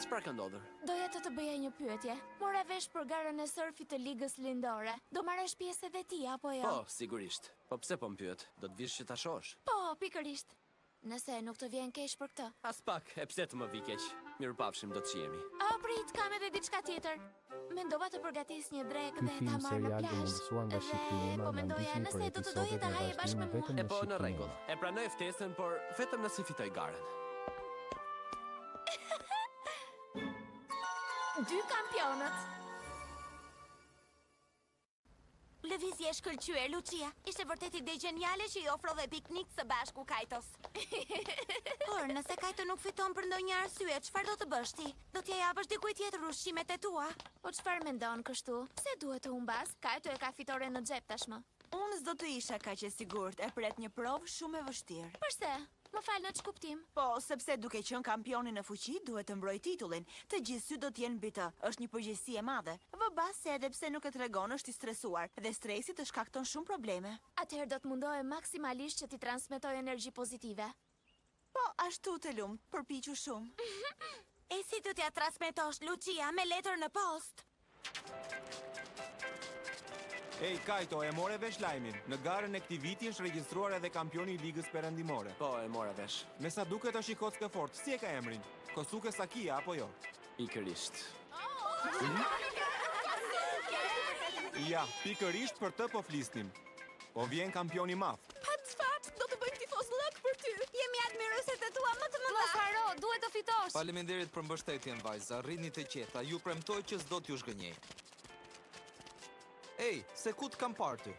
çfarë ka ndodhur? Doja të bëja një pyetje. Mora vesh për garën e surfit të ligës lindore. Do marrësh pjesë edhe ti apo jo? Po, sigurisht. Po pse po m'pyet? Do të vish që ta shohësh? Po, pikërisht. Nëse nuk të vjen keq për këtë. As pak, e pse të më vi keq? Mirupafshim, do të shihemi. Prit, kam edhe diçka tjetër. Mendova të përgatis një drek dhe ta film marr në serial i plazh. mundësuar nga shikimi Po në mendoja Disney nëse për do të doje episodet të me haje bashkë me vazhdim mua. vetëm E në po, në shikime. rregull. E pranoj ftesën, por vetëm nëse fitoj garën. 2 kampionët. Lëvizje e shkëlqyer, Lucia. Ishte vërtet ide geniale që i ofrove piknik së bashku Kajtos. Por, nëse Kajto nuk fiton për ndonjë arsye, çfarë do të bësh ti? Do t'ja japësh dikujt tjetër ushqimet e tua? Po çfarë mendon kështu? Pse duhet të humbas? Kajto e ka fitore në xhep tashmë. Unë s'do të isha kaq e sigurt, e pret një provë shumë e vështirë. Përse? Më fal në ç'kuptim? Po, sepse duke qenë kampioni në fuqi, duhet të mbroj titullin. Të gjithë sy do t'jenë mbi të. Është një përgjegjësi e madhe. Vëbas se edhe pse nuk e tregon është i stresuar dhe stresi të shkakton shumë probleme. Atëherë do të mundohem maksimalisht që ti transmetoj energji pozitive. Po, ashtu të lumt, përpiqu shumë. E si do t'ja transmetosh, Lucia, me letër në post? Ej, Kajto, e more vesh lajmin. Në garën e këtij viti është regjistruar edhe kampioni i Ligës Perëndimore. Po, e mora vesh. Me sa duket është i kocke fort. Si e ka emrin? Kosuke Sakia apo jo? Pikërisht. Ja, pikërisht për të po flisnim. Po vjen kampioni madh. Fat, do të bëjmë tifoz lëk për ty. Jemi admirueset e tua më të mëdha. Mos haro, duhet të fitosh. Faleminderit për mbështetjen, vajza. Rrini të qeta. Ju premtoj që s'do t'ju zhgënjej. Ej, se ku të kam parë ty?